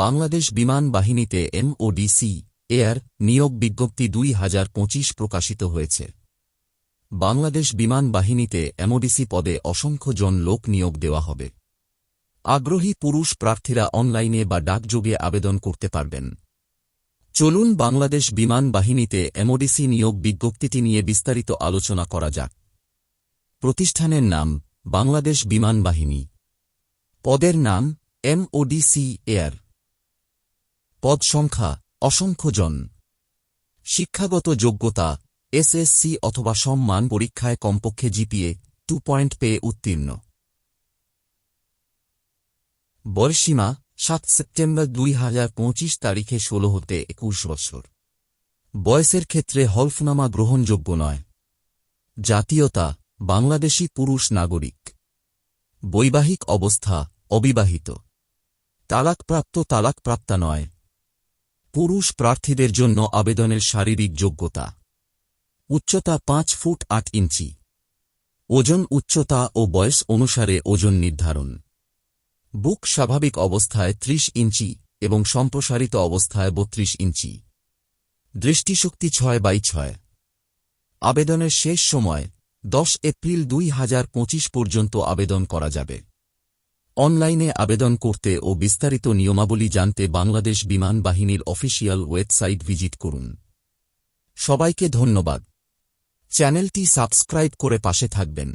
বাংলাদেশ বিমান বাহিনীতে MODC air নিয়োগ বিজ্ঞপ্তি 2025 প্রকাশিত হয়েছে। বাংলাদেশ বিমান বাহিনীতে এমওডিসি পদে অসংখ্য জন লোক নিয়োগ দেওয়া হবে। আগ্রহী পুরুষ প্রার্থীরা অনলাইনে বা ডাকযোগে আবেদন করতে পারবেন। চলুন বাংলাদেশ বিমান বাহিনীতে এমওডিসি নিয়োগ বিজ্ঞপ্তিটি নিয়ে বিস্তারিত আলোচনা করা যাক। প্রতিষ্ঠানের নাম বাংলাদেশ বিমান বাহিনী। পদের নাম এমওডিসি এয়ার। পদ সংখ্যা অসংখ্য জন। শিক্ষাগত যোগ্যতা এসএসসি অথবা সমমান পরীক্ষায় কমপক্ষে জিপিএ 2 পয়েন্ট পেয়ে উত্তীর্ণ। বয়সসীমা 7 সেপ্টেম্বর 2025 তারিখে 16 হতে 21 বছর। বয়সের ক্ষেত্রে হলফনামা গ্রহণযোগ্য নয়। জাতীয়তা বাংলাদেশী পুরুষ নাগরিক। বৈবাহিক অবস্থা অবিবাহিত। তালাকপ্রাপ্তা নয়। পুরুষ প্রার্থীদের জন্য আবেদনের শারীরিক যোগ্যতা উচ্চতা 5 ফুট 8 ইঞ্চি। ওজন উচ্চতা ও বয়স অনুসারে ওজন নির্ধারণ। বুক স্বাভাবিক অবস্থায় 30 ইঞ্চি এবং সম্প্রসারিত অবস্থায় 32 ইঞ্চি। দৃষ্টিশক্তি 6/6। আবেদনের শেষ সময় 10 এপ্রিল 2025 পর্যন্ত আবেদন করা যাবে। অনলাইনে আবেদন করতে ও বিস্তারিত নিয়মাবলী জানতে বাংলাদেশ বিমান বাহিনীর অফিসিয়াল ওয়েবসাইট ভিজিট করুন। সবাইকে ধন্যবাদ। চ্যানেলটি সাবস্ক্রাইব করে পাশে থাকবেন।